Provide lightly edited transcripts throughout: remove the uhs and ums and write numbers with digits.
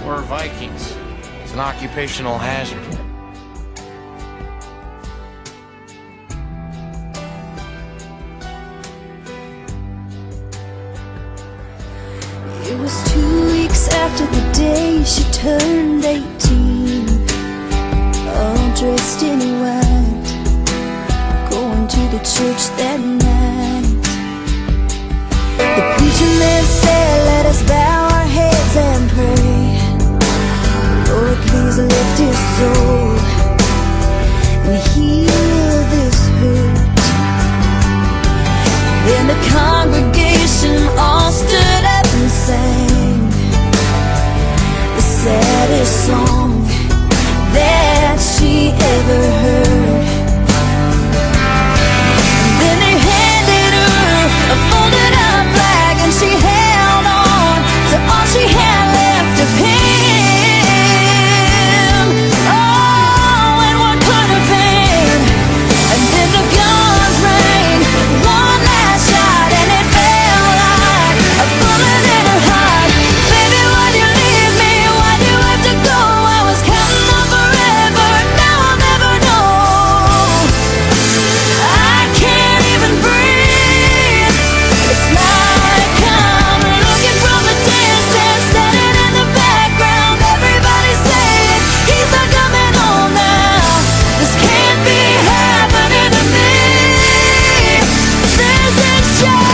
We're Vikings. It's an occupational hazard. It was 2 weeks after the day she turned 18, all dressed in white, going to the church that night. The preacher man said, let us bow our heads and pray. Lord, please lift his soul and heal this hurt. Then the congregation all stood up and sang the saddest song that she ever heard. Then they handed her a folded up flag, and she held on to all she had left of him. Oh, and what could have been? And then the guns rang, one last shot, and it felt like a bullet in her heart. Baby, why'd you leave me? Why'd you have to go? I was counting on forever, now I'll never know. I can't even breathe. It's like I'm looking from a distance, standing in the background. Everybody's saying he's not coming home now. This can't be happening to me. This is just a dream.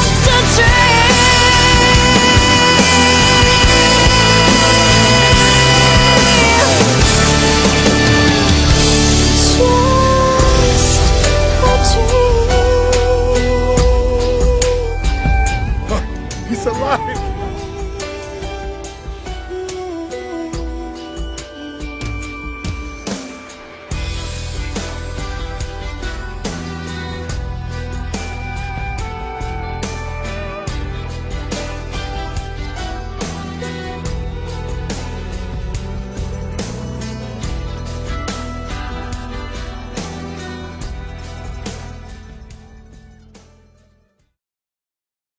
Just a dream. He's alive!